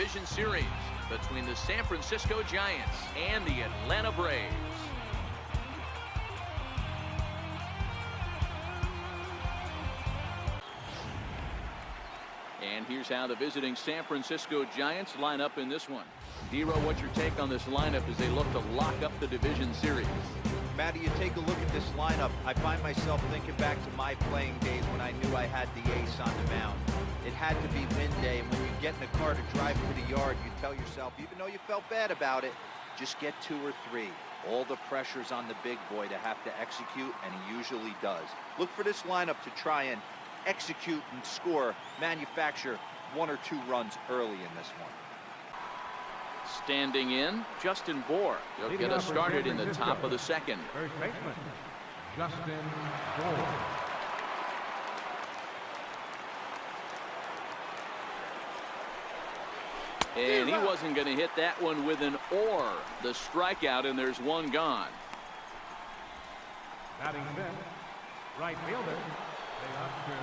division series between the San Francisco Giants and the Atlanta Braves. And here's how the visiting San Francisco Giants line up in this one. Dero, what's your take on this lineup as they look to lock up the division series? Matty, you take a look at this lineup. I find myself thinking back to my playing days when I knew I had the ace on the mound. It had to be win day, and when you get in the car to drive to the yard, you tell yourself, even though you felt bad about it, just get 2 or 3. All the pressure's on the big boy to have to execute, and he usually does. Look for this lineup to try and execute and score, manufacture 1 or 2 runs early in this one. Standing in, Justin Bour. He'll get us started in the top of the second. First baseman, Justin Bour. And he wasn't going to hit that one with an or. The strikeout, and there's one gone. Batting fifth, right fielder, Oscar.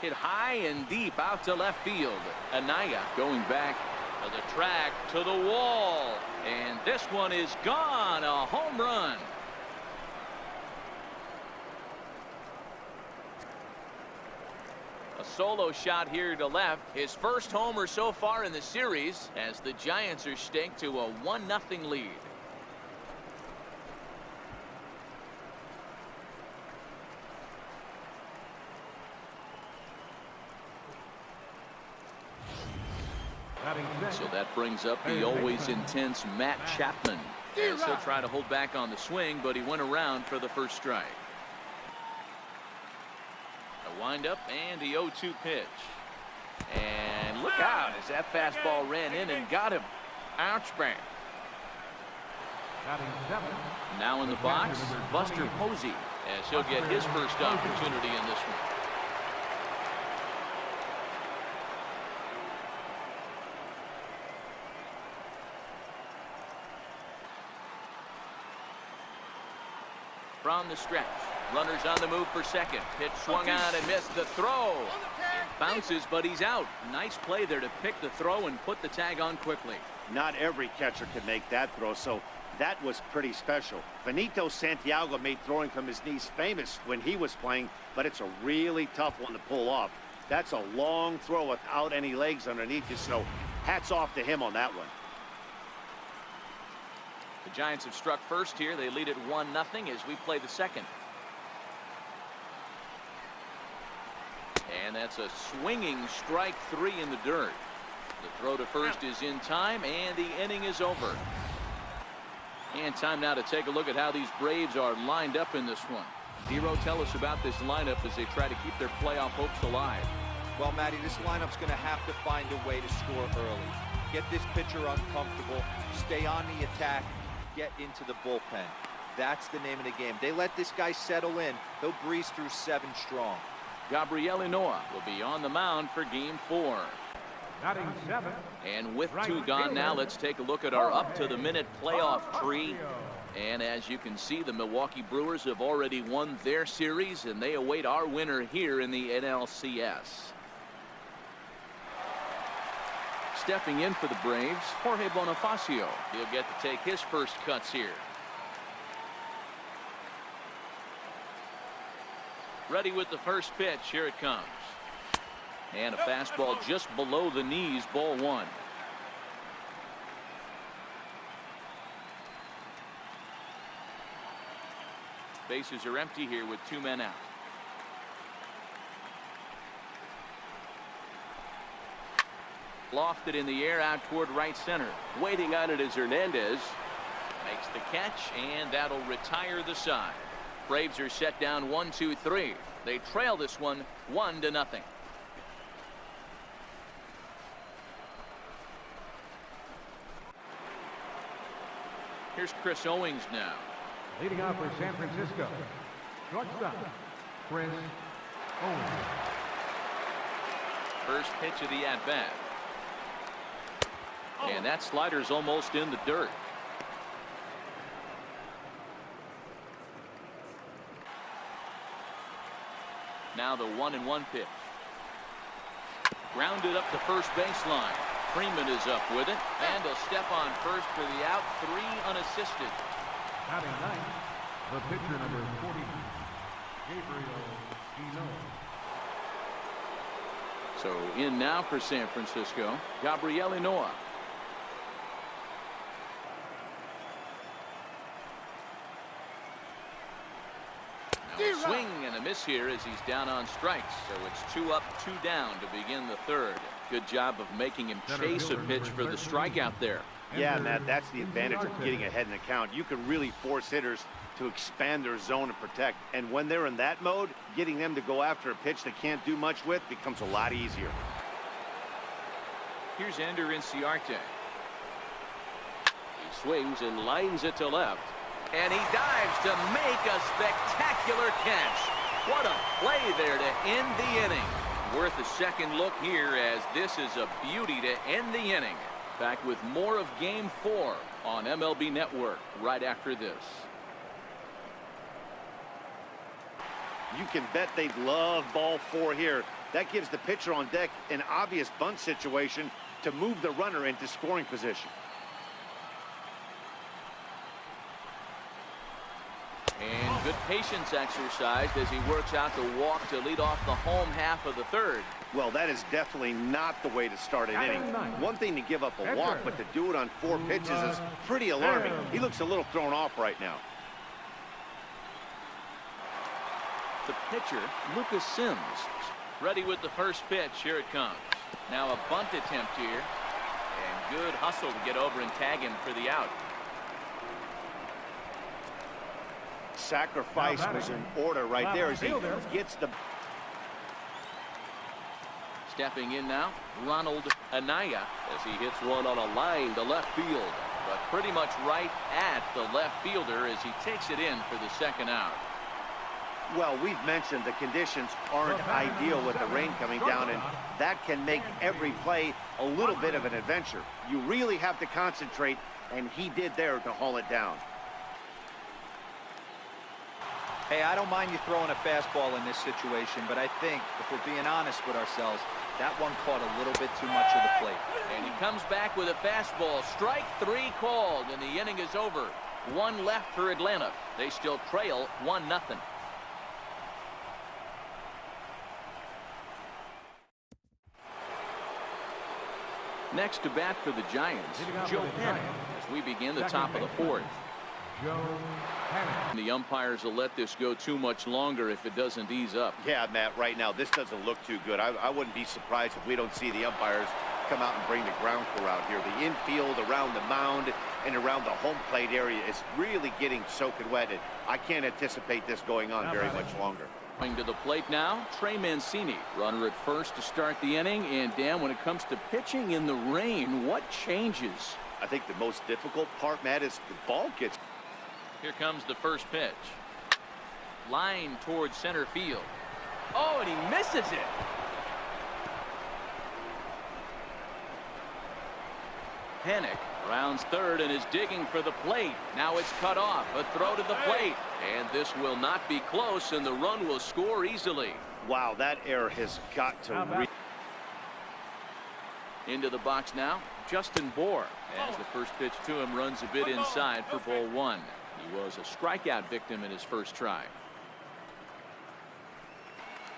Hit high and deep out to left field. Anaya going back to the track, to the wall. And this one is gone. A home run. A solo shot here to left. His first homer so far in the series as the Giants are staked to a 1-0 lead. So that brings up the always intense Matt Chapman. As he'll try to hold back on the swing, but he went around for the first strike. A windup and the 0-2 pitch. And look out as that fastball ran in and got him. Ouch, bang. Now in the box, Buster Posey, as he'll get his first opportunity in this one. From the stretch, runners on the move for second. Pitch swung on and missed the throw. It bounces, but he's out. Nice play there to pick the throw and put the tag on quickly. Not every catcher can make that throw, so that was pretty special. Benito Santiago made throwing from his knees famous when he was playing, but it's a really tough one to pull off. That's a long throw without any legs underneath you, so hats off to him on that one. The Giants have struck first here. They lead it 1-0 as we play the second. And that's a swinging strike 3 in the dirt. The throw to first is in time, and the inning is over. And time now to take a look at how these Braves are lined up in this one. Dero, tell us about this lineup as they try to keep their playoff hopes alive. Well, Matty, this lineup's going to have to find a way to score early. Get this pitcher uncomfortable, stay on the attack, get into the bullpen. That's the name of the game. They let this guy settle in. He'll breeze through 7 strong. Gabriel Ynoa will be on the mound for game 4. Batting 7. And with 2 gone now, let's take a look at our up-to-the-minute playoff tree. And as you can see, the Milwaukee Brewers have already won their series, and they await our winner here in the NLCS. Stepping in for the Braves, Jorge Bonifacio. He'll get to take his first cuts here. Ready with the first pitch. Here it comes. And a fastball just below the knees, ball 1. Bases are empty here with 2 men out. Lofted in the air out toward right center. Waiting on it is Hernandez. Makes the catch, and that'll retire the side. Braves are set down 1-2-3. They trail this one 1-0. Here's Chris Owings now. Leading off for San Francisco, shortstop, Chris Owings. First pitch of the at-bat. And that slider's almost in the dirt. Now the 1-1 pitch. Grounded up the first baseline. Freeman is up with it, and he'll step on first for the out. 3 unassisted. Batting ninth, the pitcher number 40, Gabriel Dino. So in now for San Francisco, Gabriel Noah. Swing and a miss here as he's down on strikes. So it's 2 up, 2 down to begin the third. Good job of making him chase a pitch for the strikeout there. Yeah, Matt, that's the advantage of getting ahead in the count. You can really force hitters to expand their zone and protect. And when they're in that mode, getting them to go after a pitch they can't do much with becomes a lot easier. Here's Ender Inciarte. He swings and lines it to left. And he dives to make a spectacular catch. What a play there to end the inning. Worth a second look here, as this is a beauty to end the inning. Back with more of Game 4 on MLB Network right after this. You can bet they'd love ball 4 here. That gives the pitcher on deck an obvious bunt situation to move the runner into scoring position. And good patience exercised as he works out the walk to lead off the home half of the third. Well, that is definitely not the way to start an inning. One thing to give up a walk, but to do it on 4 pitches is pretty alarming. He looks a little thrown off right now. The pitcher, Lucas Sims, ready with the first pitch. Here it comes. Now a bunt attempt here. And good hustle to get over and tag him for the out. Sacrifice was in order right there as he gets the... Stepping in now, Ronald Anaya, as he hits one on a line to left field. But pretty much right at the left fielder as he takes it in for the second out. Well, we've mentioned the conditions aren't ideal with the rain coming down, and that can make every play a little bit of an adventure. You really have to concentrate, and he did there to haul it down. Hey, I don't mind you throwing a fastball in this situation, but I think, if we're being honest with ourselves, that one caught a little bit too much of the plate. And he comes back with a fastball. Strike 3 called, and the inning is over. 1 left for Atlanta. They still trail 1-0. Next to bat for the Giants, Joe Panic, as we begin the top of the 4th. The umpires will let this go too much longer if it doesn't ease up. Yeah, Matt, right now this doesn't look too good. I wouldn't be surprised if we don't see the umpires come out and bring the ground crew out here. The infield around the mound and around the home plate area is really getting soaking wet, and I can't anticipate this going on very much longer. Going to the plate now, Trey Mancini, runner at first to start the inning. And Dan, when it comes to pitching in the rain, what changes? I think the most difficult part, Matt, is the ball gets... Here comes the first pitch. Line towards center field. Oh, and he misses it. Panic rounds third and is digging for the plate. Now it's cut off. A throw to the plate. And this will not be close, and the run will score easily. Wow, that error has got to... Into the box now, Justin Bohr, as the first pitch to him runs a bit inside for ball 1. He was a strikeout victim in his first try.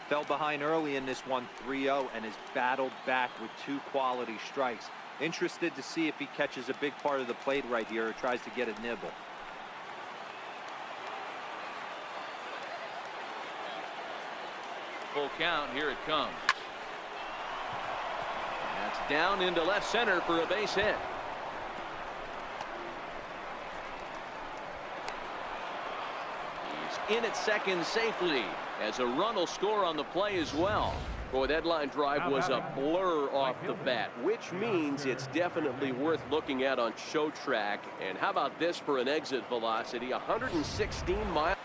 Fell behind early in this one, 3-0, and has battled back with 2 quality strikes. Interested to see if he catches a big part of the plate right here or tries to get a nibble. Full count, here it comes. That's down into left center for a base hit. He's in at second safely, as a run will score on the play as well. Boy, that line drive was a blur off the bat, which means it's definitely worth looking at on show track. And how about this for an exit velocity? 116 miles.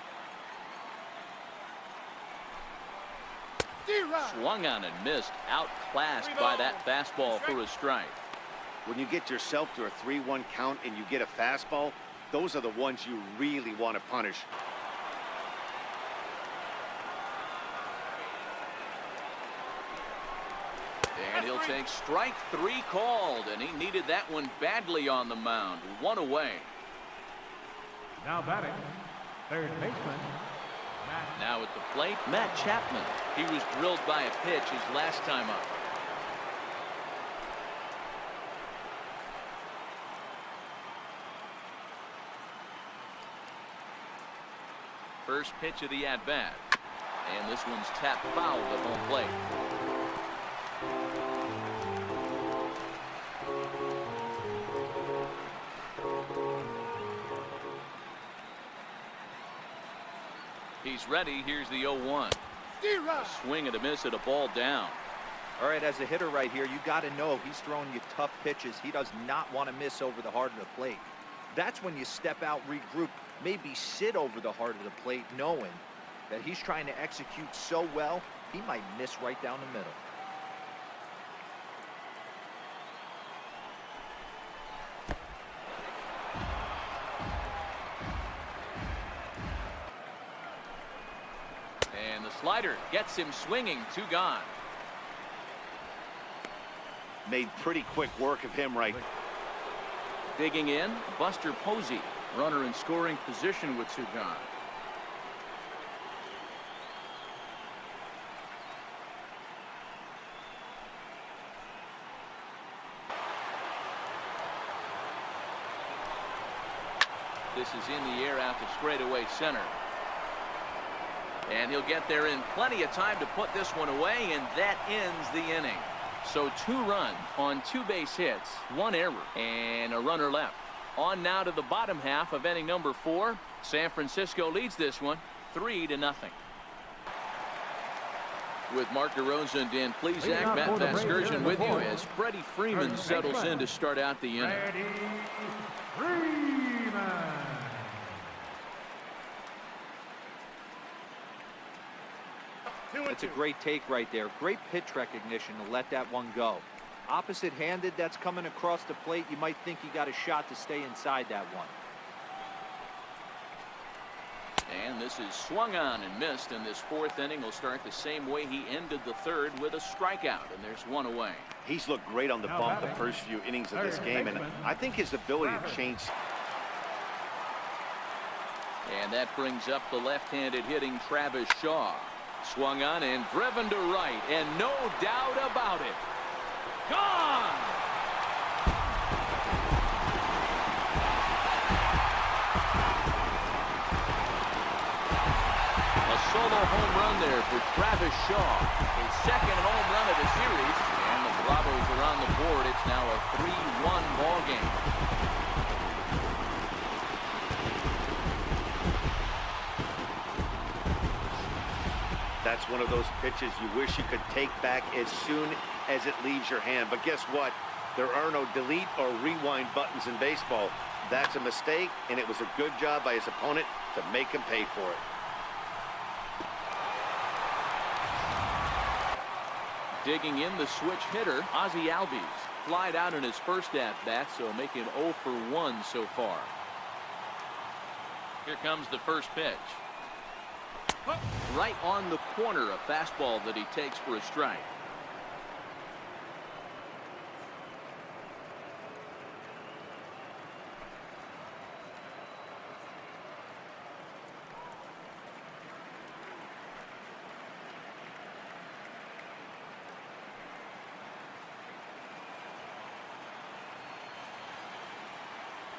swung on and missed. Outclassed by that fastball for a strike. When you get yourself to a 3-1 count and you get a fastball, those are the ones you really want to punish. And he'll take strike 3 called, and he needed that one badly on the mound. 1 away. Now batting, third baseman, Matt. Now at the plate, Matt Chapman. He was drilled by a pitch his last time up. First pitch of the at-bat. And this one's tapped foul at home plate. He's ready. Here's the 0-1. A swing and a miss at a ball down. All right, as a hitter right here, you got to know he's throwing you tough pitches. He does not want to miss over the heart of the plate. That's when you step out, regroup, maybe sit over the heart of the plate, knowing that he's trying to execute so well, he might miss right down the middle. And the slider gets him swinging. 2 gone. Made pretty quick work of him right. Digging in, Buster Posey. Runner in scoring position with 2 gone. This is in the air out to straightaway center. And he'll get there in plenty of time to put this one away, and that ends the inning. So 2 runs on 2 base hits, 1 error, and a runner left. On now to the bottom half of inning number 4. San Francisco leads this one 3-0. With Mark DeRosa and Dan Plesac, Matt Vasgersian with you as Freddie Freeman settles in to start out the inning. Freddie Freeman. It's a great take right there. Great pitch recognition to let that one go. Opposite-handed, that's coming across the plate. You might think you got a shot to stay inside that one. And this is swung on and missed, and this 4th inning will start the same way he ended the 3rd, with a strikeout, and there's 1 away. He's looked great on the bump the first few innings of this game, and I think his ability to change. And that brings up the left-handed hitting Travis Shaw. Swung on and driven to right, and no doubt about it. Gone! A solo home run there for Travis Shaw. His 2nd home run of the series, and the Bravos are on the board. It's now a 3-1 ball game. That's one of those pitches you wish you could take back as soon as it leaves your hand. But guess what? There are no delete or rewind buttons in baseball. That's a mistake, and it was a good job by his opponent to make him pay for it. Digging in, the switch hitter, Ozzie Albies. Flied out in his first at-bat, so making 0 for 1 so far. Here comes the first pitch. Right on the corner, a fastball that he takes for a strike.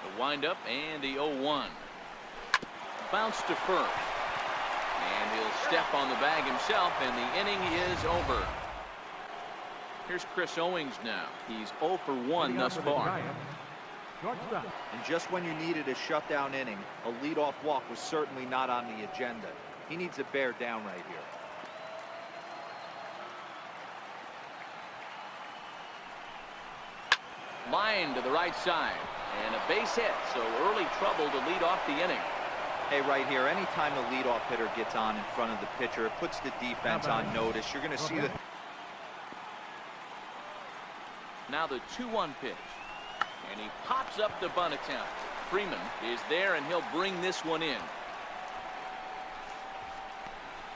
The windup and the 0-1. Bounce to first. And he'll step on the bag himself, and the inning is over. Here's Chris Owings now. He's 0 for 1 thus far. And just when you needed a shutdown inning, a leadoff walk was certainly not on the agenda. He needs to bear down right here. Line to the right side, and a base hit, so early trouble to lead off the inning. Hey, right here, anytime a leadoff hitter gets on in front of the pitcher, it puts the defense on notice. You're going to see the Now the 2-1 pitch. And he pops up the bunt attempt. Freeman is there, and he'll bring this one in.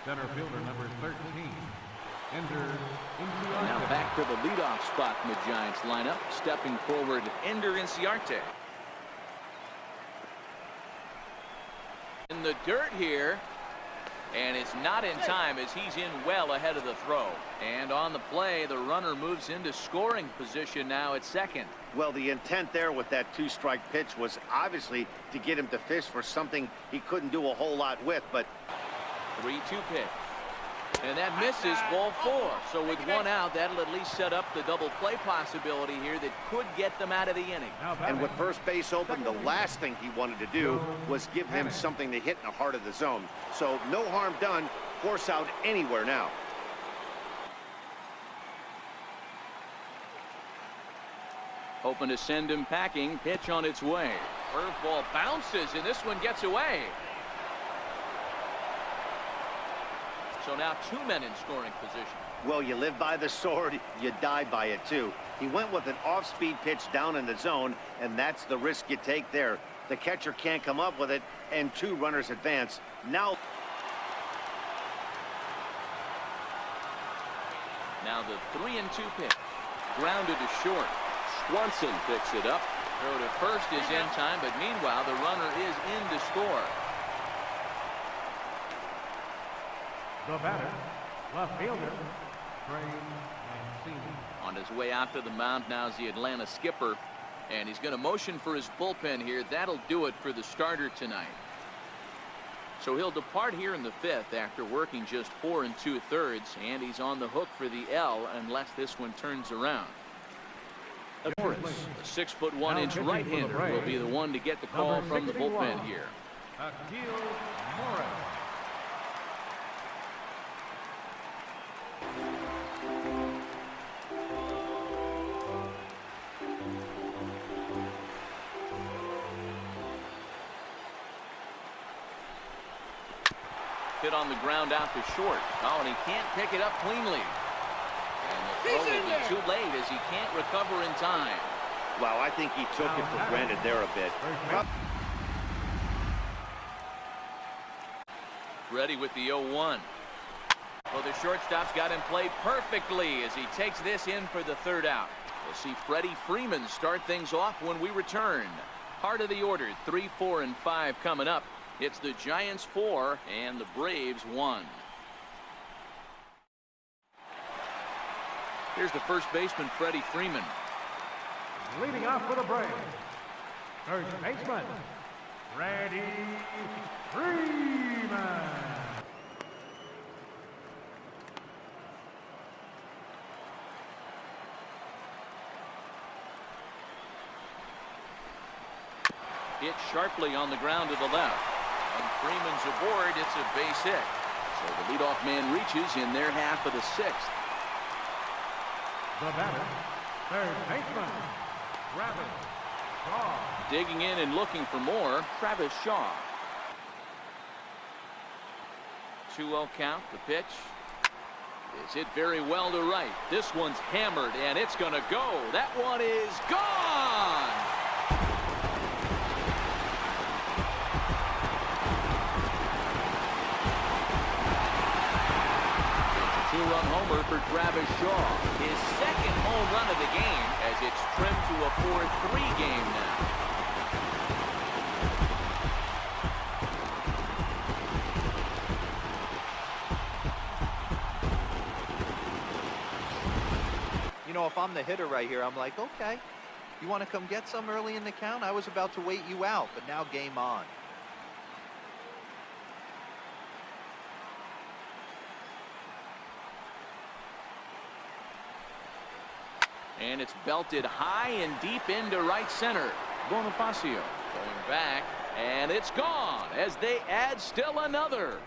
Center fielder number 13. Ender Inciarte. Now back to the leadoff spot in the Giants lineup. Stepping forward, Ender Inciarte. In the dirt here. And it's not in time as he's in well ahead of the throw. And on the play, the runner moves into scoring position now at second. Well, the intent there with that 2-strike pitch was obviously to get him to fish for something he couldn't do a whole lot with, but 3-2 pitch. And that misses, ball 4. So with one out, that'll at least set up the double play possibility here that could get them out of the inning. And with first base open, the last thing he wanted to do was give him something to hit in the heart of the zone. So no harm done. Force out anywhere now. Hoping to send him packing. Pitch on its way. Curveball bounces, and this one gets away. So now 2 men in scoring position. Well, you live by the sword, you die by it too. He went with an off-speed pitch down in the zone, and that's the risk you take there. The catcher can't come up with it, and 2 runners advance. Now the 3-2 pitch. Grounded to short. Swanson picks it up. Throw to first is in time, but meanwhile the runner is in to score. The batter, left fielder, Trey Mancini. On his way out to the mound now is the Atlanta skipper, and he's going to motion for his bullpen here. That'll do it for the starter tonight. So he'll depart here in the 5th after working just 4 2/3, and he's on the hook for the L unless this one turns around. Morris, a 6'1" right-hander, will be the one to get the call from the bullpen here. Akil Morris. Hit on the ground out to short. Oh, and he can't pick it up cleanly. And the throw will be too late as he can't recover in time. wow, I think he took it for granted there a bit. Ready with the 0-1. Well, the shortstop's got him played perfectly as he takes this in for the 3rd out. We'll see Freddie Freeman start things off when we return. Heart of the order, 3, 4, and 5 coming up. It's the Giants 4 and the Braves 1. Here's the first baseman, Freddie Freeman. Leading off for the Braves, first baseman, Freddie Freeman. Hit sharply on the ground to the left. And Freeman's aboard. It's a base hit. So the leadoff man reaches in their half of the 6th. The batter, third baseman, Travis Shaw. Digging in and looking for more, Travis Shaw. 2-0 count. The pitch is hit very well to right. This one's hammered, and it's going to go. That one is gone. Two-run homer for Travis Shaw. His 2nd home run of the game as it's trimmed to a 4-3 game now. You know, if I'm the hitter right here, I'm like, okay, you want to come get some early in the count? I was about to wait you out, but now game on. And it's belted high and deep into right center. Bonifacio going back, and it's gone as they add still another.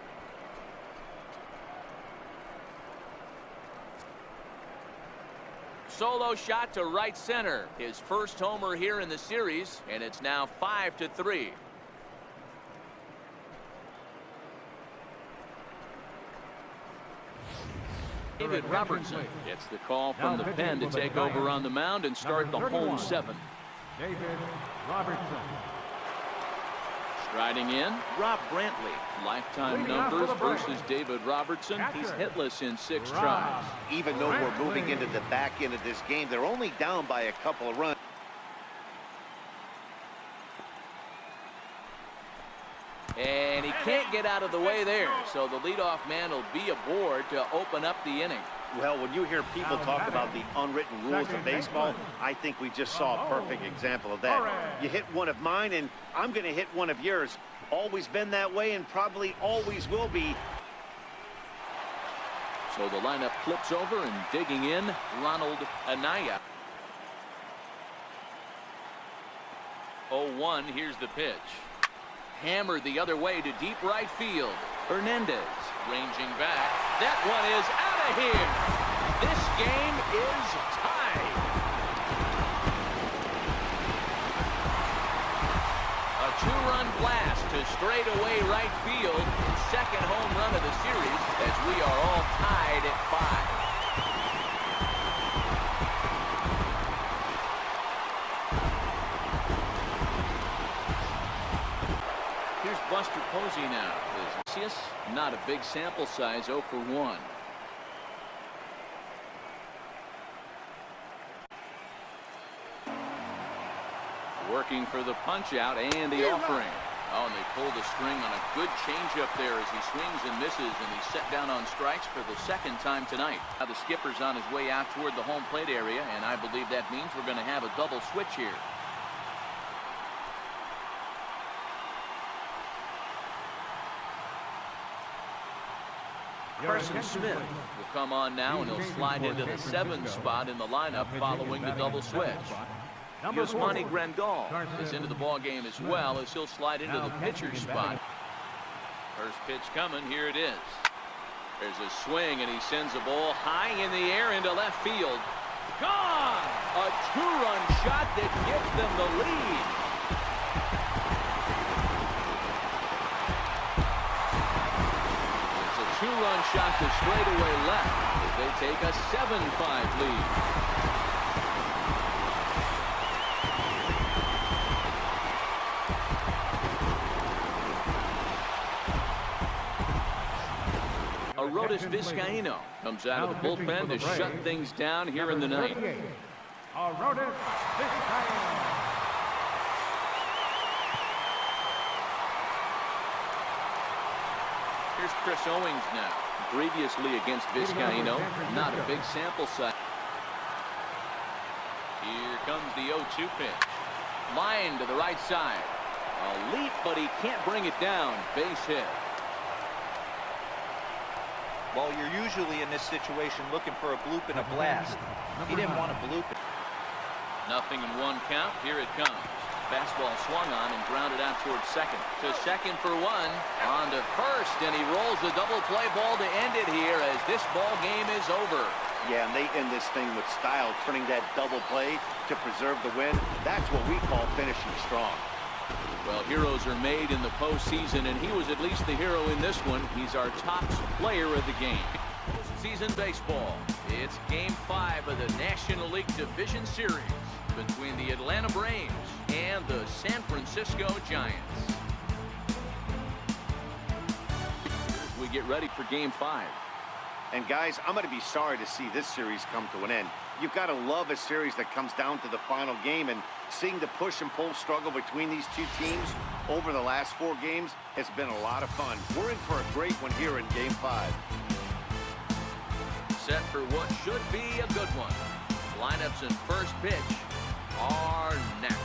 Solo shot to right center. His first homer here in the series, and it's now 5-3. David attention, Robertson please. gets the call from Now the pitching pen to for the take over Giants, on the mound and start the number home 31, 7. David Robertson. Striding in, Rob Brantley. Lifetime Leading off numbers for the Braves. versus David Robertson. He's Catcher, hitless in 6 Rob tries. Even though we're moving Brantley. into the back end of this game, they're only down by a couple of runs. And he can't get out of the way there, so the leadoff man will be aboard to open up the inning. Well, when you hear people talk about the unwritten rules of baseball, I think we just saw a perfect example of that. You hit one of mine, and I'm going to hit one of yours. Always been that way and probably always will be. So the lineup flips over and digging in, Ronald Anaya. 0-1, here's the pitch. Hammered the other way to deep right field. Hernandez ranging back. That one is out of here. This game is tied. A 2-run blast to straightaway right field. Second home run of the series as we are all tied at 5. Here's Buster Posey now. Not a big sample size, 0 for 1. Working for the punch out and the offering. Oh, and they pull the string on a good changeup there as he swings and misses, and he's set down on strikes for the 2nd time tonight. Now the skipper's on his way out toward the home plate area, and I believe that means we're going to have a double switch here. Carson Smith will come on now, and he'll slide into the 7 spot in the lineup following the double switch. Yusmani Grandal is into the ball game as well, as he'll slide into the pitcher's spot. First pitch coming. Here it is. There's a swing, and he sends the ball high in the air into left field. Gone! A 2-run shot that gives them the lead. It's a 2-run shot to straightaway left as they take a 7-5 lead. Arodys Vizcaíno comes out of the bullpen to shut things down here in the ninth. Arodys Vizcaíno. Here's Chris Owings now. Previously against Vizcaíno, not a big sample size. Here comes the 0-2 pitch. Line to the right side. A leap, but he can't bring it down. Base hit. Well, you're usually in this situation looking for a bloop and a blast. He didn't want to bloop it. Nothing in 1 count. Here it comes. Fastball swung on and grounded out towards second. To second for 1. On to first, and he rolls the double play ball to end it here as this ball game is over. Yeah, and they end this thing with style, turning that double play to preserve the win. That's what we call finishing strong. Well, heroes are made in the postseason, and he was at least the hero in this one. He's our top player of the game. Postseason baseball. It's Game 5 of the National League Division Series between the Atlanta Braves and the San Francisco Giants. As we get ready for Game 5. And guys, I'm going to be sorry to see this series come to an end. You've got to love a series that comes down to the final game, and seeing the push and pull struggle between these two teams over the last 4 games has been a lot of fun. We're in for a great one here in Game 5. Set for what should be a good one. Lineups and first pitch are next.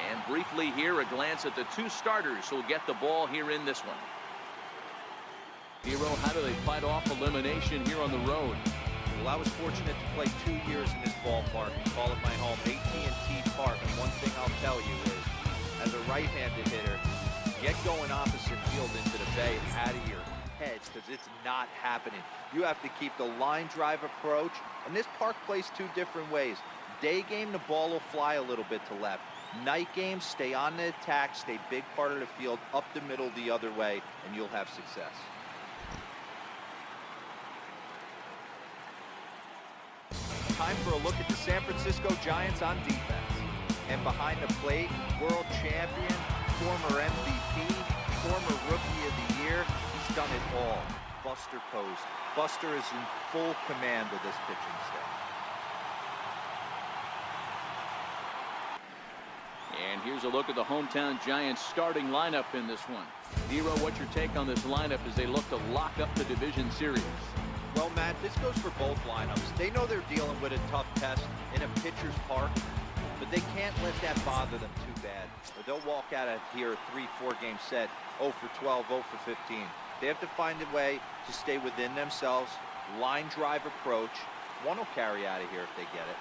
And briefly here, a glance at the 2 starters who'll get the ball here in this one. Hero, how do they fight off elimination here on the road? Well, I was fortunate to play 2 years in this ballpark. We call it my home, AT&T Park. And one thing I'll tell you is, as a right-handed hitter, get going opposite field into the bay and out of your head, because it's not happening. You have to keep the line drive approach. And this park plays 2 different ways. Day game, the ball will fly a little bit to left. Night game, stay on the attack, stay big part of the field, up the middle the other way, and you'll have success. Time for a look at the San Francisco Giants on defense. And behind the plate, world champion, former MVP, former Rookie of the Year, he's done it all. Buster Posey. Buster is in full command of this pitching staff. And here's a look at the hometown Giants starting lineup in this one. Hero, what's your take on this lineup as they look to lock up the division series? Well, Matt, this goes for both lineups. They know they're dealing with a tough test in a pitcher's park, but they can't let that bother them too bad, or they'll walk out of here a 3-4 game set, 0 for 12, 0 for 15. They have to find a way to stay within themselves, line drive approach. One will carry out of here if they get it.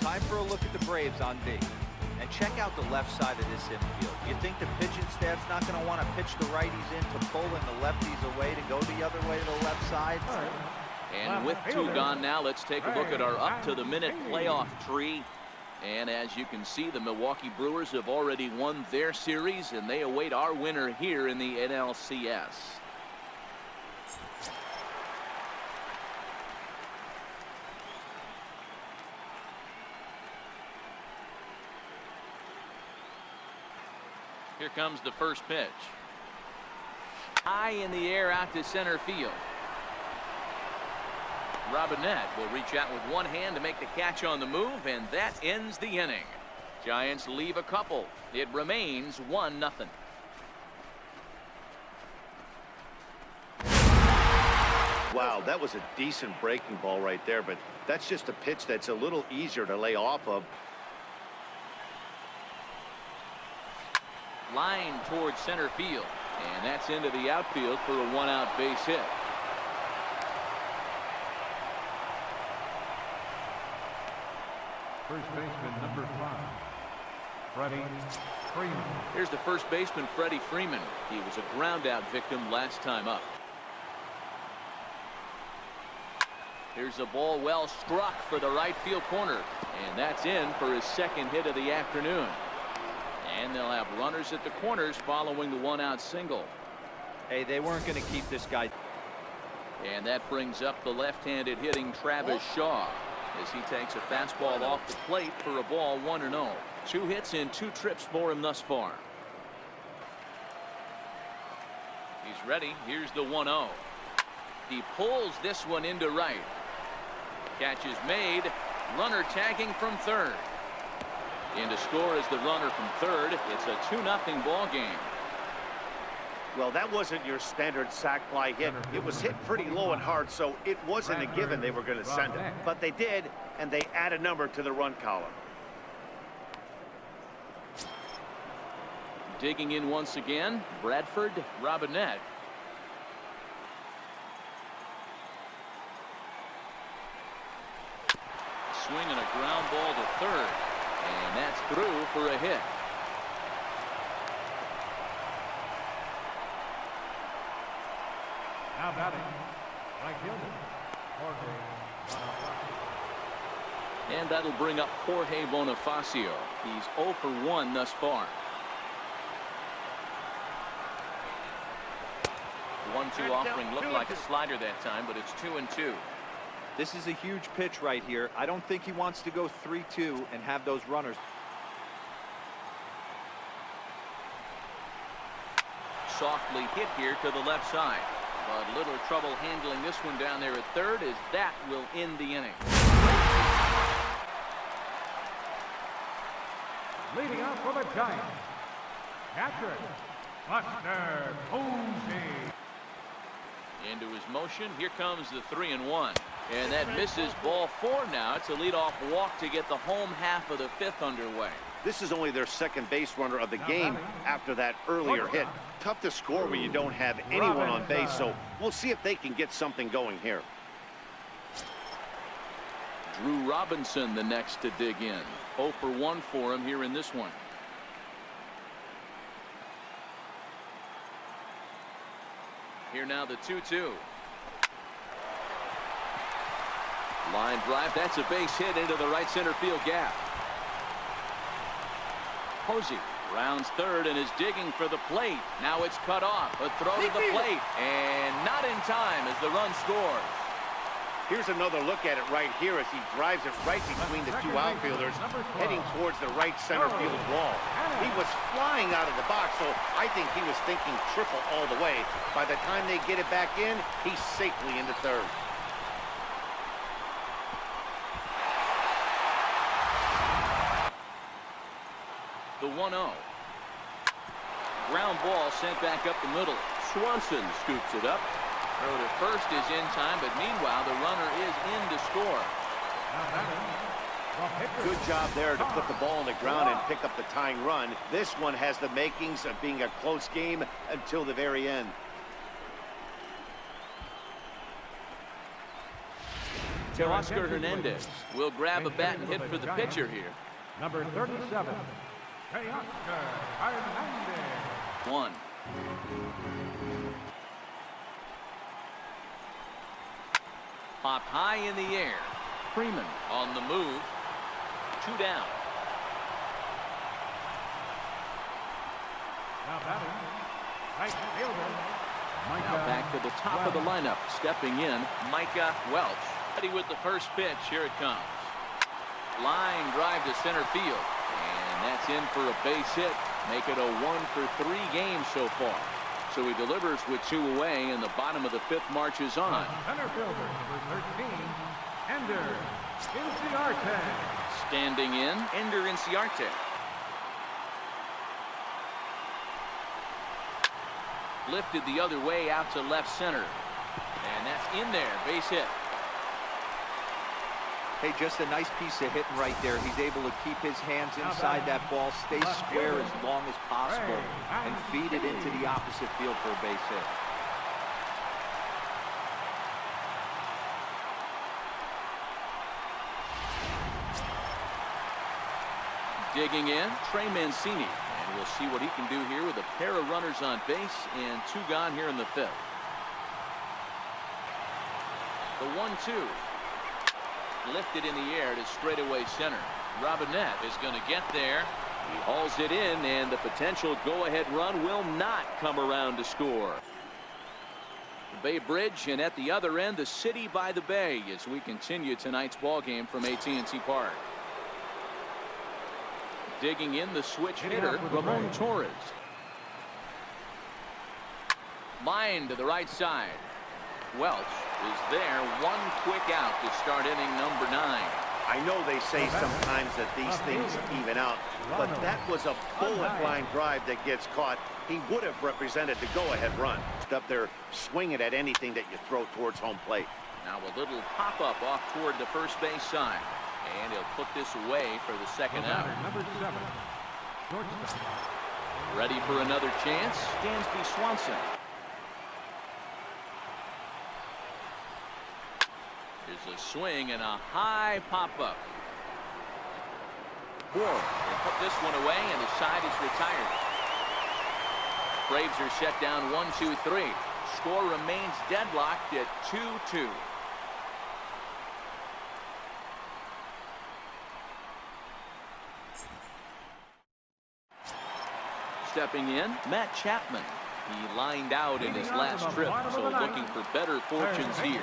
Time for a look at the Braves on D. And check out the left side of this infield. You think the pitching staff's not going to want to pitch the righties in to pull and the lefties away to go the other way to the left side? And with two gone now, let's take a look at our up-to-the-minute playoff tree. And as you can see, the Milwaukee Brewers have already won their series, and they await our winner here in the NLCS. Here comes the first pitch. High in the air out to center field. Robinette will reach out with one hand to make the catch on the move, and that ends the inning. Giants leave a couple. It remains 1-0. Wow, that was a decent breaking ball right there, but that's just a pitch that's a little easier to lay off of. Line towards center field, and that's into the outfield for a one-out base hit. First baseman number 5, Freddie Freeman. Here's the first baseman, Freddie Freeman. He was a ground-out victim last time up. Here's a ball well struck for the right field corner, and that's in for his second hit of the afternoon. And they'll have runners at the corners following the one-out single. Hey, they weren't going to keep this guy. And that brings up the left-handed hitting Travis Shaw as he takes a fastball off the plate for a ball 1-0. 2 hits in 2 trips for him thus far. He's ready. Here's the 1-0. He pulls this one into right. Catch is made. Runner tagging from third. In to score is the runner from third. It's a 2-0 ball game. Well, that wasn't your standard sac fly hit. It was hit pretty low and hard, so it wasn't a given they were going to send it. But they did, and they add a number to the run column. Digging in once again, Bradford Robinette. Swing and a ground ball to third. And that's through for a hit. Now batting, right fielder, Jorge Bonifacio. And that'll bring up Jorge Bonifacio. He's 0 for 1 thus far. 1-2 offering looked like a slider that time, but it's 2-2. This is a huge pitch right here. I don't think he wants to go 3-2 and have those runners. Softly hit here to the left side. But little trouble handling this one down there at third, as that will end the inning. Leading off for the Giants, catcher, Buster Posey. Into his motion. Here comes the 3-1. And that misses ball 4 now. It's a leadoff walk to get the home half of the 5th underway. This is only their second base runner of the game after that earlier hit. Tough to score when you don't have anyone on base, so we'll see if they can get something going here. Drew Robinson the next to dig in. 0 for 1 for him here in this one. Here now the 2-2. Line drive. That's a base hit into the right center field gap. Posey rounds third and is digging for the plate. Now it's cut off. A throw to the plate. And not in time as the run scores. Here's another look at it right here as he drives it right between the two outfielders, heading towards the right center field wall. He was flying out of the box, so I think he was thinking triple all the way. By the time they get it back in, he's safely into third. The 1-0. Ground ball sent back up the middle. Swanson scoops it up. Throw to first is in time, but meanwhile the runner is in to score. Good job there to put the ball on the ground and pick up the tying run. This one has the makings of being a close game until the very end. Oscar Hernandez will grab a bat and hit for the pitcher here. Number 37, Oscar Hernandez. 1. Popped high in the air. Freeman on the move. 2 down. Now batting, right fielder, Micah. Now back to the top of the lineup. Stepping in, Micah Welch. Ready with the first pitch. Here it comes. Line drive to center field. And that's in for a base hit. Make it a 1 for 3 games so far. So he delivers with 2 away, and the bottom of the 5th marches on. Center fielder, number 13, Ender Inciarte. Standing in, Ender Inciarte. Lifted the other way out to left center. And that's in there, base hit. Hey, just a nice piece of hitting right there. He's able to keep his hands inside that ball, stay square as long as possible, and feed it into the opposite field for a base hit. Digging in, Trey Mancini. And we'll see what he can do here with a pair of runners on base and 2 gone here in the 5th. The 1-2. Lifted in the air to straightaway center. Robinette is going to get there. He hauls it in, and the potential go-ahead run will not come around to score. The Bay Bridge, and at the other end, the city by the bay as we continue tonight's ball game from AT&T Park. Digging in, the switch hitter, Ramon Torres. Line to the right side. Welch is there. 1 quick out to start inning number 9. I know they say sometimes that these things even out, but that was a bullet line drive that gets caught. He would have represented the go-ahead run. Up there swinging at anything that you throw towards home plate. Now a little pop-up off toward the first base side. And he'll put this away for the 2nd out. Number 7, shortstop. Ready for another chance, Dansby Swanson. There's a swing and a high pop-up. Bourne will put this one away, and the side is retired. Braves are set down 1-2-3. Score remains deadlocked at 2-2. Stepping in, Matt Chapman. He lined out in his last trip, so looking for better fortunes here.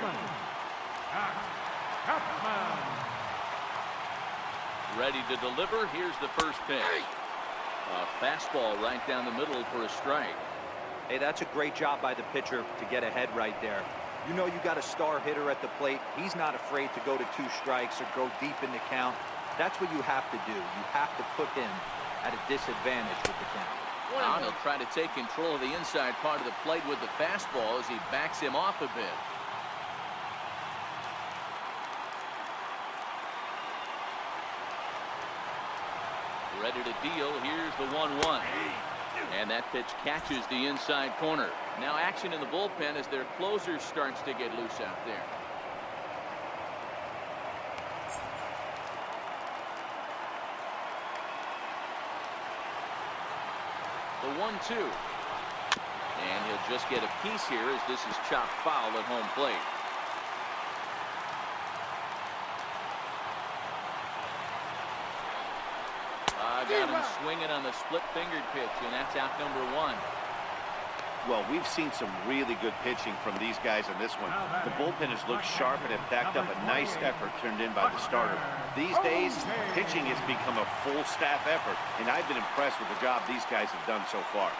Ready to deliver. Here's the first pitch. A fastball right down the middle for a strike. Hey, that's a great job by the pitcher to get ahead right there. You know you got a star hitter at the plate. He's not afraid to go to 2 strikes or go deep in the count. That's what you have to do. You have to put him at a disadvantage with the count. Now he'll try to take control of the inside part of the plate with the fastball as he backs him off a bit. Ready to deal. Here's the 1-1. And that pitch catches the inside corner. Now action in the bullpen as their closer starts to get loose out there. 1-2. And he'll just get a piece here as this is chopped foul at home plate. Got him swinging on the split-fingered pitch, and that's out number 1. Well, we've seen some really good pitching from these guys in this one. The bullpen has looked sharp and have backed up a nice effort turned in by the starter. These days, pitching has become a full staff effort, and I've been impressed with the job these guys have done so far.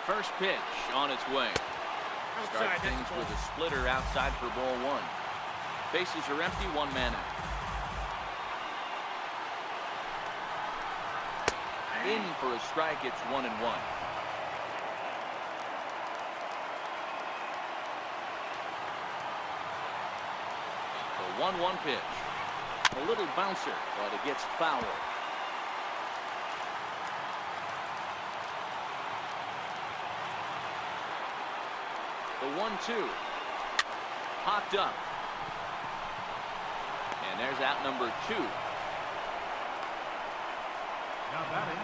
First pitch on its way. Start things with a splitter outside for ball 1. Bases are empty, 1 man out. In for a strike, it's 1-1. The 1-1 pitch. A little bouncer, but it gets foul. The 1-2. Popped up. And there's out number 2. Now batting,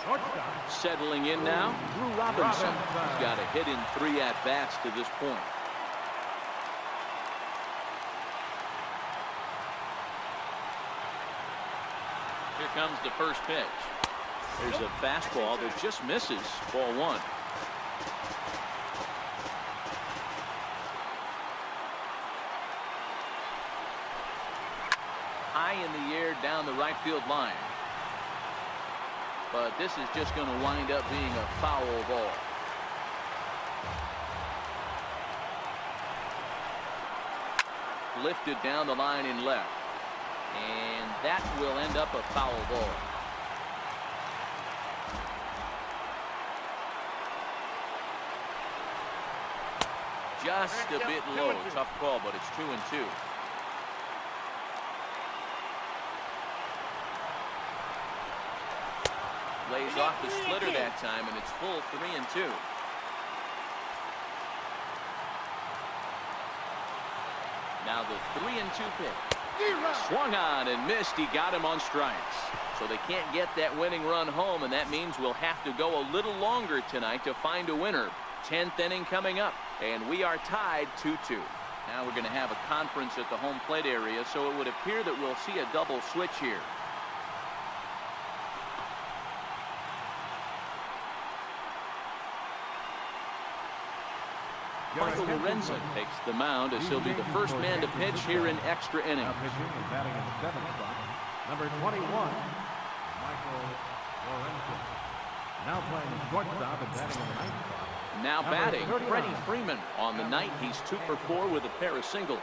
shortstop. Settling in now, Drew Robinson. He's got a hit in 3 at-bats to this point. Here comes the first pitch. There's a fastball that just misses. Ball 1. High in the air down the right field line. But this is just going to wind up being a foul ball. Lifted down the line in left. And that will end up a foul ball. Just a bit low. Tough call, but it's 2-2. Lays off the splitter that time, and it's full 3-2. Now the 3-2 pitch. Swung on and missed. He got him on strikes. So they can't get that winning run home, and that means we'll have to go a little longer tonight to find a winner. 10th inning coming up, and we are tied 2-2. Now we're going to have a conference at the home plate area, so it would appear that we'll see a double switch here. Michael Lorenzen takes the mound as he'll be the first man to pitch here in extra innings. Now pitching and batting in the 7th spot, number 21, Michael Lorenzen. Now playing shortstop and batting in the 9th spot. Now batting, Freddie Freeman. On the night, he's 2 for 4 with a pair of singles.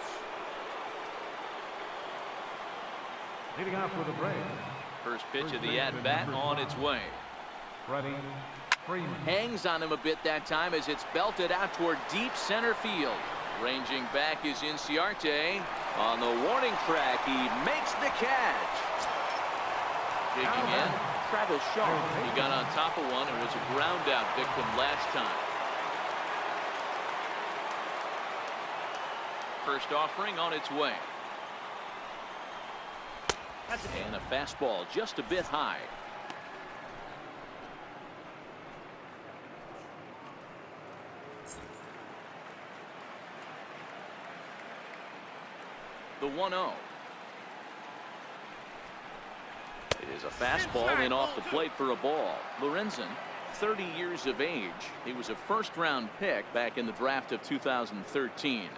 Leading off with a break. First pitch of the at-bat on its way. Freddie Freeman. Hangs on him a bit that time as it's belted out toward deep center field. Ranging back is Inciarte. On the warning track, he makes the catch. Digging in, Travis Shaw. He got on top of one and was a ground out victim last time. First offering on its way. And a fastball just a bit high. The 1-0. It is a fastball in off the plate for a ball. Lorenzen, 30 years of age. He was a first-round pick back in the draft of 2013.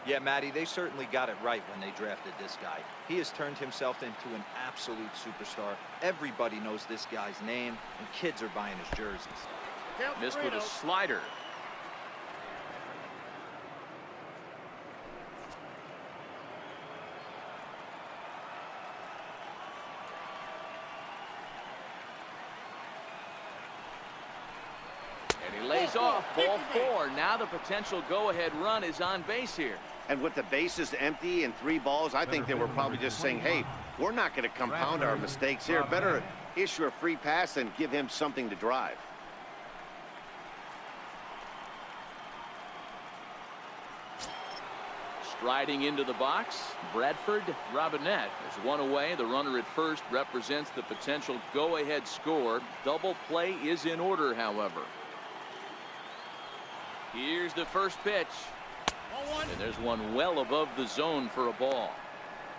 Yeah, Matty, they certainly got it right when they drafted this guy. He has turned himself into an absolute superstar. Everybody knows this guy's name, and kids are buying his jerseys. Missed with a slider. And he lays off. Ball 4. Now the potential go-ahead run is on base here. And with the bases empty and 3 balls, I think they were probably just saying, hey, we're not going to compound our mistakes here. Better issue a free pass and give him something to drive. Riding into the box, Bradford Robinette is one away. The runner at first represents the potential go-ahead score. Double play is in order, however. Here's the first pitch. And there's one well above the zone for a ball.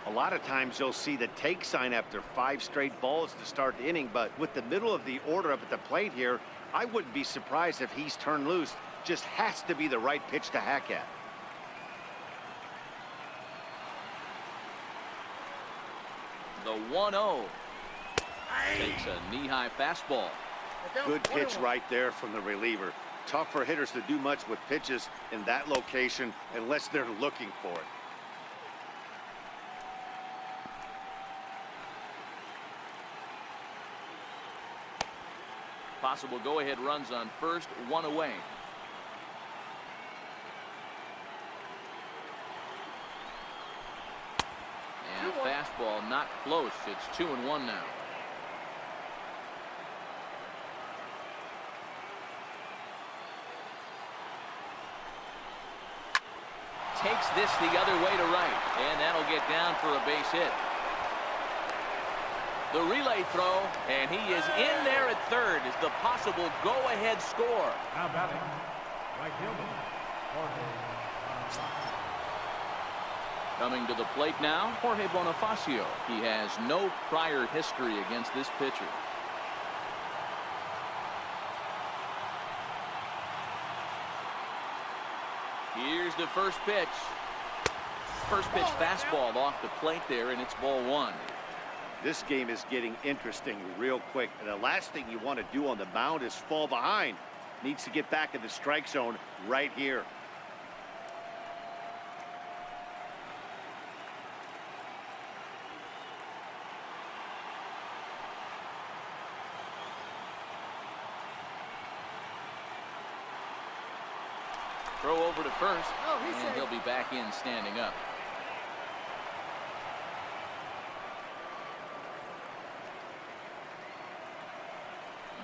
A lot of times you'll see the take sign after 5 straight balls to start the inning, but with the middle of the order up at the plate here, I wouldn't be surprised if he's turned loose. Just has to be the right pitch to hack at. The 1-0 takes a knee-high fastball. Good pitch right there from the reliever. Tough for hitters to do much with pitches in that location unless they're looking for it. Possible go-ahead runs on first, one away. And fastball not close. It's 2-1 now. Takes this the other way to right, and that'll get down for a base hit. The relay throw, and he is in there at third is the possible go-ahead score. Now batting, right fielder, Jorge. Coming to the plate now, Jorge Bonifacio. He has no prior history against this pitcher. Here's the first pitch. First pitch fastball off the plate there, and it's ball one. This game is getting interesting real quick, and the last thing you want to do on the mound is fall behind. Needs to get back in the strike zone right here. Throw over to first, and he'll be back in standing up.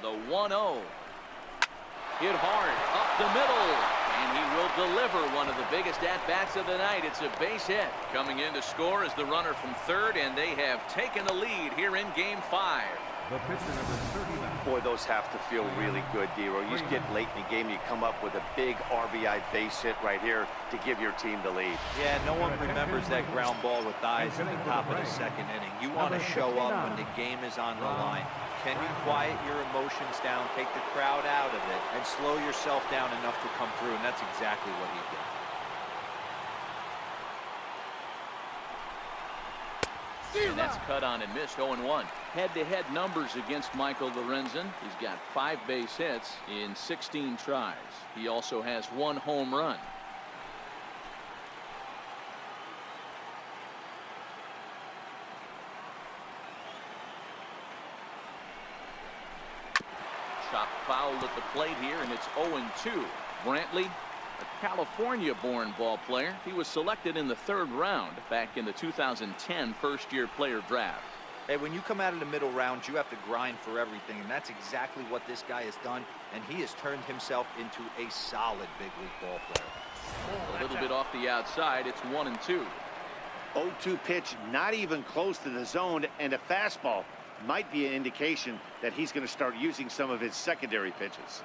The 1-0. Hit hard up the middle, and he will deliver one of the biggest at-bats of the night. It's a base hit. Coming in to score is the runner from third, and they have taken the lead here in Game 5. The pitcher number 39. Boy, those have to feel really good, D-Roy. You just get late in the game, you come up with a big RBI base hit right here to give your team the lead. Yeah, no one remembers that ground ball with eyes at the top of the second inning. You want to show up when the game is on the line. Can you quiet your emotions down, take the crowd out of it, and slow yourself down enough to come through? And that's exactly what he did. And that's cut on and missed. 0-1. Head-to-head numbers against Michael Lorenzen. He's got 5 base hits in 16 tries. He also has 1 home run. Chopped foul at the plate here, and it's 0-2. Brantley, a California-born ball player. He was selected in the 3rd round back in the 2010 first-year player draft. Hey, when you come out of the middle rounds, you have to grind for everything, and that's exactly what this guy has done, and he has turned himself into a solid big league ball player. A little bit off the outside. It's 1-2. 0-2 pitch, not even close to the zone, and a fastball might be an indication that he's going to start using some of his secondary pitches.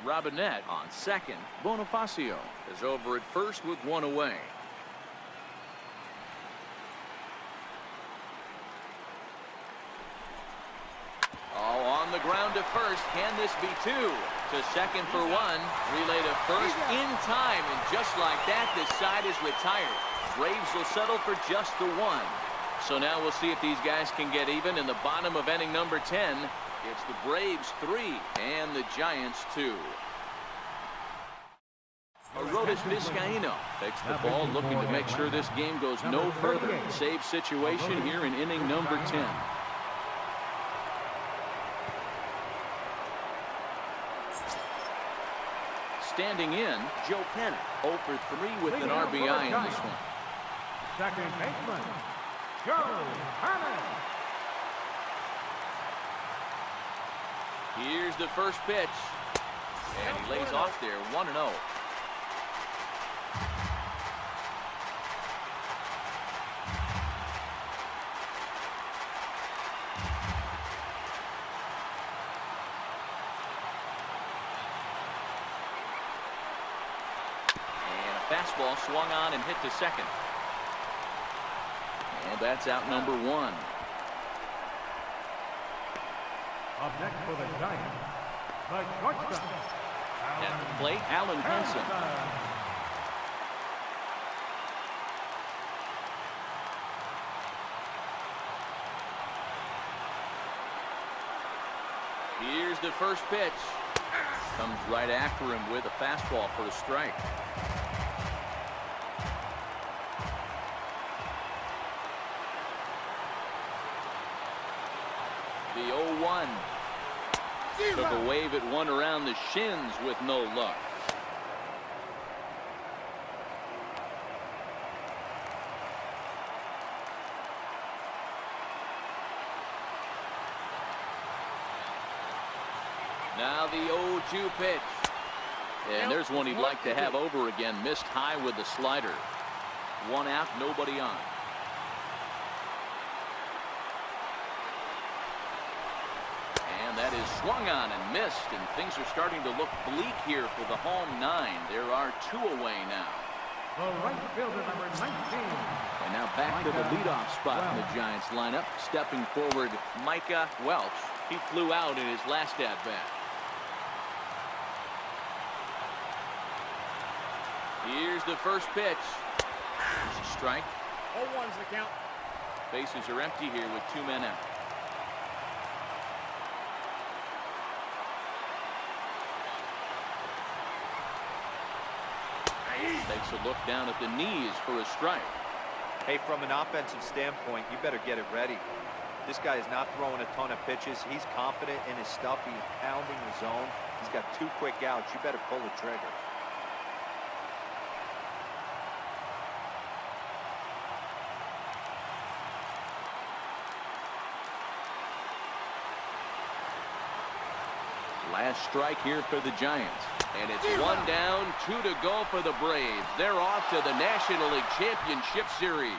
Robinette on second. Bonifacio is over at first with 1 away. Oh, on the ground to first. Can this be 2? To second for 1. Relay to first in time, and just like that, this side is retired. Braves will settle for just the 1. So now we'll see if these guys can get even in the bottom of inning number 10. It's the Braves 3 and the Giants 2. Arodys Vizcaíno takes the ball, looking to make sure this game goes no further. Save situation here in inning number 10. Standing in, Joe Pennant, 0 for 3 with an RBI in this one. Second baseman, Joe Pennant. Here's the first pitch, and he lays off there, 1-0. fastball swung on and hit to second. And that's out number one. Up next for the Giants, the shortstop. At the plate, Alan Henson. Here's the first pitch. Comes right after him with a fastball for a strike. The 0-1. Took a wave at one around the shins with no luck. Now the 0-2 pitch. And there's one he'd like to have over again. Missed high with the slider. One out, nobody on. And that is swung on and missed, and things are starting to look bleak here for the home nine. There are two away now. The right fielder, number 19. And now back to the leadoff spot in the Giants lineup. Stepping forward, Micah Welch. He flew out in his last at-bat. Here's the first pitch. There's a strike. 0-1's the count. Bases are empty here with two men out. Takes a look down at the knees for a strike. Hey, from an offensive standpoint, you better get it ready. This guy is not throwing a ton of pitches. He's confident in his stuff. He's pounding the zone. He's got two quick outs. You better pull the trigger. Last strike here for the Giants. And it's one down, two to go for the Braves. They're off to the National League Championship Series.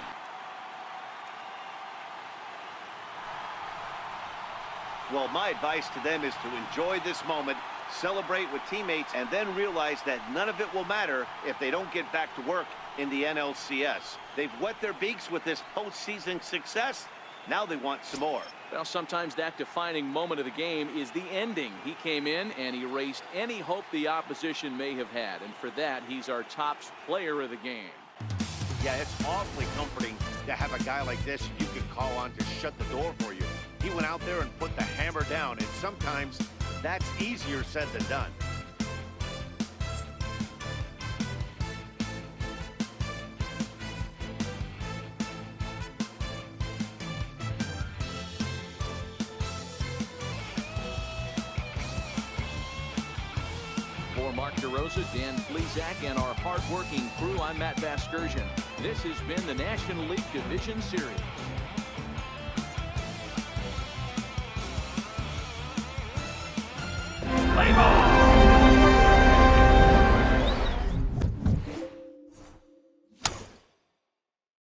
Well, my advice to them is to enjoy this moment, celebrate with teammates, and then realize that none of it will matter if they don't get back to work in the NLCS. They've wet their beaks with this postseason success. Now they want some more. Well, sometimes that defining moment of the game is the ending. He came in and erased any hope the opposition may have had. And for that, he's our top player of the game. Yeah, it's awfully comforting to have a guy like this you can call on to shut the door for you. He went out there and put the hammer down, and sometimes that's easier said than done. For Mark DeRosa, Dan Flezak, and our hard-working crew, I'm Matt Vasgersian. This has been the National League Division Series. Play ball!